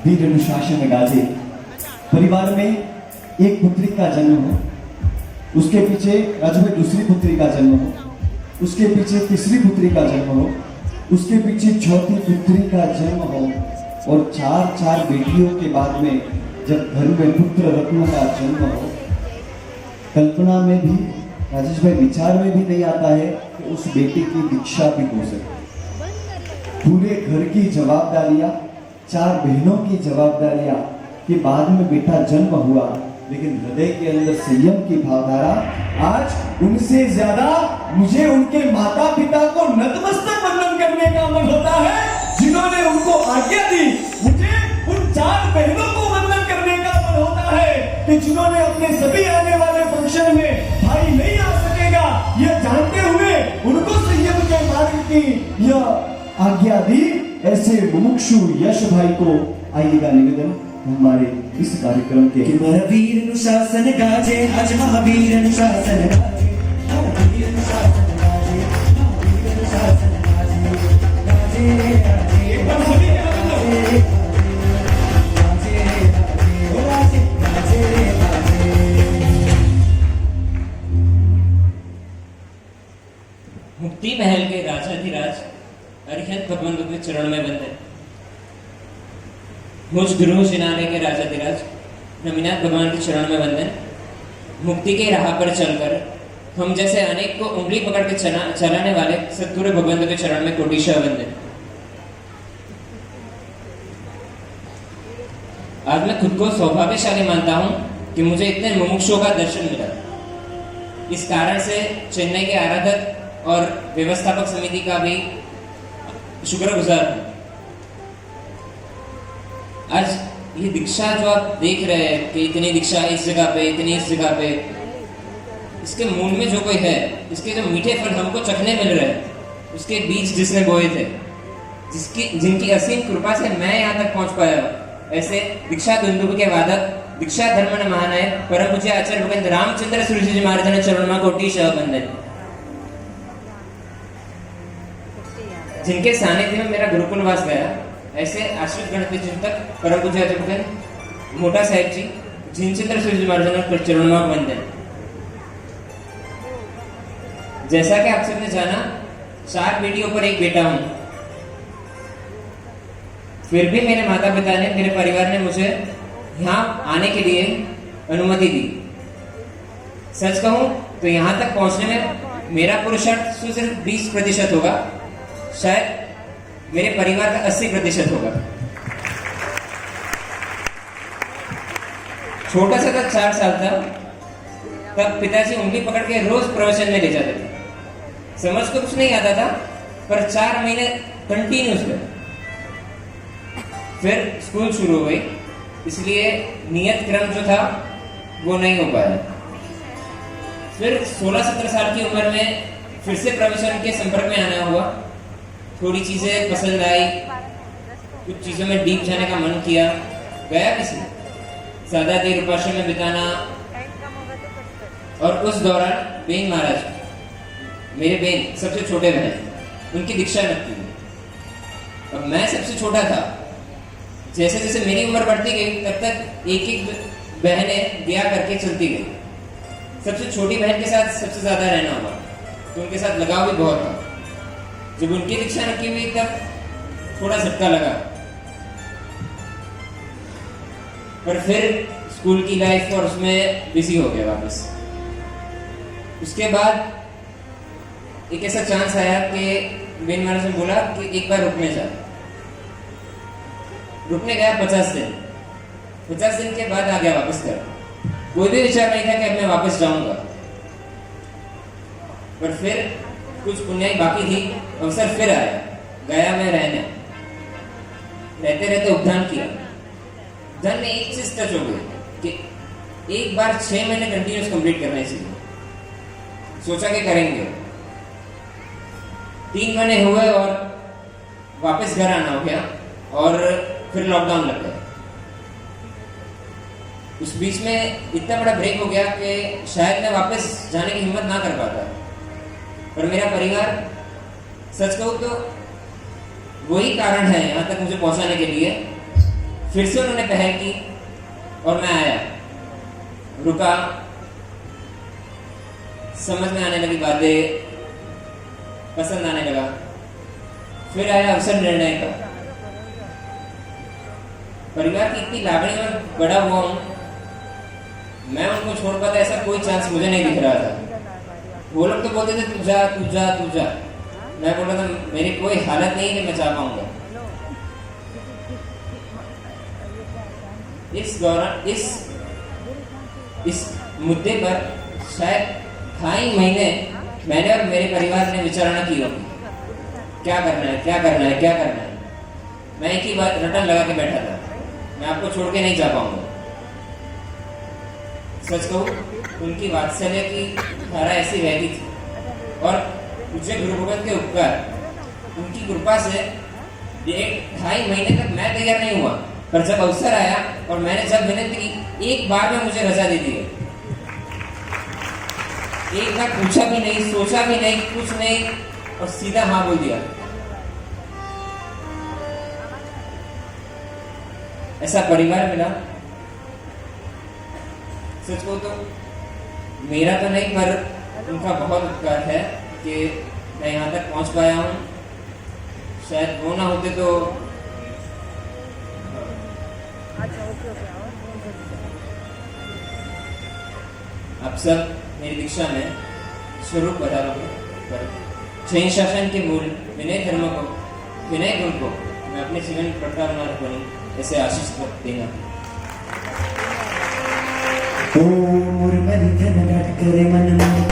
वीर अनुशासन गाजे। परिवार में एक पुत्री का जन्म हो, उसके पीछे राजू भाई दूसरी पुत्री का जन्म हो, उसके पीछे तीसरी पुत्री का जन्म हो, उसके पीछे चौथी पुत्री का जन्म हो, और चार बेटियों के बाद में जब घर में पुत्र रत्न का जन्म हो, कल्पना में भी राजेश भाई विचार में भी नहीं आता है कि उस बेटी की दीक्षा भी हो सके। पूरे घर की जवाबदारियां, 4 बहनों की जवाबदारियां के बाद में बेटा जन्म हुआ, लेकिन हृदय के अंदर संयम की भावधारा। आज उनसे ज्यादा मुझे उनके माता पिता को नतमस्तक वंदन करने का मन होता है, जिन्होंने उनको आज्ञा दी। मुझे उन 4 बहनों को वंदन करने का मन होता है कि जिन्होंने अपने सभी आने वाले फंक्शन में भाई नहीं आ सकेगा यह जानते हुए उनको संयम के मार्ग की यह आज्ञा दी। ऐसे मुमुक्षु यश भाई को आइएगा निवेदन हमारे इस कार्यक्रम के। वीर अनुशासन गाजे, आज महावीर अनुशासन गाजे, महावीर अनुशासन गाजे, महावीर अनुशासन गाजे, गाजे गाजे एकदम सभी के गाजे, गाजे गाजे गाजे गाजे। मुक्ति महल के राजाधिराज अरिहंत भगवंत के चरण में बंदे, मुझ गुरु सिनारे के राजाधिराज नमीनाथ भगवान के चरण में वंदन। मुक्ति के राह पर चलकर हम जैसे अनेक को उंगली पकड़ के चलाने वाले सद्गुरु भगवंत के चरण में कोटिशा वंदन। आज मैं खुद को सौभाग्यशाली मानता हूं कि मुझे इतने मुमुक्षुओं का दर्शन मिला। इस कारण से चेन्नई के आराधक और व्यवस्थापक समिति का भी शुक्रगुजार हूं। आज ये दीक्षा जो आप देख रहे हैं कि इतनी दीक्षा इस जगह पे, इतनी इस जगह पे, इसके मूल में जो कोई है, इसके जो मीठे फल हमको चखने मिल रहे हैं, उसके बीज जिसने बोए थे, जिनकी असीम कृपा से मैं यहाँ तक पहुंच पाया हूँ, ऐसे दीक्षा दुंदुभ के वादक, दीक्षा धर्म महानायक परम पूज्य आचार्य भगवंत रामचंद्र सूर्य जी महाराज चरण में कोटिशा वंदन। जिनके सानिध्य में मेरा गुरुकुलवास गया, ऐसे आश्रित गणपति चिंतक परम पूज्य आचार्य मोटा साहिब जी, जिनचंद्र सूर्य जी महाराज के चरणों में वंदन। जैसा कि आप सबने जाना, 4 बेटियों पर एक बेटा हूं, फिर भी मेरे माता पिता ने, मेरे परिवार ने मुझे यहाँ आने के लिए अनुमति दी। सच कहूं तो यहाँ तक पहुंचने में मेरा पुरुषार्थ सिर्फ 20% होगा, शायद मेरे परिवार का 80% होगा। छोटा सा था, 4 साल था, तब पिताजी उंगली पकड़ के रोज प्रवचन में ले जाते थे। समझ तो कुछ नहीं आता था, पर 4 महीने कंटिन्यूस गए। फिर स्कूल शुरू हो गई, इसलिए नियत क्रम जो था वो नहीं हो पाया। फिर 16-17 साल की उम्र में फिर से प्रवचन के संपर्क में आना हुआ। थोड़ी चीजें पसंद आई, कुछ चीजों में डीप जाने का मन किया, गया किसी ज्यादा देर उपासना में बिताना। और उस दौरान बेन महाराज, मेरे बेन सबसे छोटे बहन, उनकी दीक्षा लगती थी। अब मैं सबसे छोटा था। जैसे जैसे मेरी उम्र बढ़ती गई, तब तक एक बहनें ब्याह करके चलती गई। सबसे छोटी बहन के साथ सबसे ज्यादा रहना हुआ, तो उनके साथ लगाव भी बहुत था। जब उनकी दीक्षा रखी हुई तब थोड़ा झटका लगा, पर फिर स्कूल की लाइफ और उसमें बिजी हो गया वापस। उसके बाद एक ऐसा चांस आया कि बेन महाराज ने बोला कि एक बार रुकने जा। रुकने गया 50 दिन। 50 दिन के बाद आ गया वापस घर। कोई भी विचार नहीं था कि अब मैं वापस जाऊंगा, पर फिर कुछ पुण्याई बाकी थी, अवसर फिर आया। गया मैं रहने, रहते रहते उपदान किया। उपदान में एक चीज टच हो गई कि एक बार 6 महीने कंटिन्यूस कंप्लीट करने चाहिए। सोचा कि करेंगे। 3 महीने हुए और वापस घर आना हो गया, और फिर लॉकडाउन लग गया। उस बीच में इतना बड़ा ब्रेक हो गया कि शायद मैं वापस जाने की हिम्मत ना कर पाता। पर मेरा परिवार, सच कहूं तो वही कारण है यहाँ तक मुझे पहुंचाने के लिए फिर से उन्होंने पहल की और मैं आया, रुका, समझ में आने लगी बातें, पसंद आने लगा। फिर आया अवसर निर्णय का। परिवार की इतनी लागणी में बड़ा हुआ हूं, मैं उनको छोड़ पाता ऐसा कोई चांस मुझे नहीं दिख रहा था। वो लोग तो बोलते थे तू जा तू जा तू जा, मैं बोल रहा था मेरी कोई हालत नहीं कि मैं जा पाऊंगा। इस दौरान इस मुद्दे पर शायद 2.5 महीने मैंने और मेरे परिवार ने विचारणा की होगी, क्या करना है क्या करना है क्या करना है। मैं एक ही बात रटन लगा के बैठा था, मैं आपको छोड़ के नहीं जा पाऊंगा। सच कहूं, उनकी वात्सल्य की धारा ऐसी बहती थी और पूज्य गुरु भगत के उपकार, उनकी कृपा से 2.5 महीने तक मैं तैयार नहीं हुआ, पर जब अवसर आया और मैंने जब विनती की, एक बार में मुझे रजा दे दी। एक बार पूछा भी नहीं, सोचा भी नहीं, कुछ नहीं, और सीधा हाँ बोल दिया। ऐसा परिवार मिला, सच को तो मेरा तो नहीं पर उनका बहुत उपकार है कि मैं यहाँ तक पहुँच पाया हूँ। शायद वो ना होते तो आप सब मेरी दीक्षा में स्वरूप बता लोगे, पर जैन शासन के मूल विनय धर्म को, विनय गुण को मैं अपने जीवन प्रकार न रखूँ, ऐसे आशीष देना। और मन धन रट करे मन मन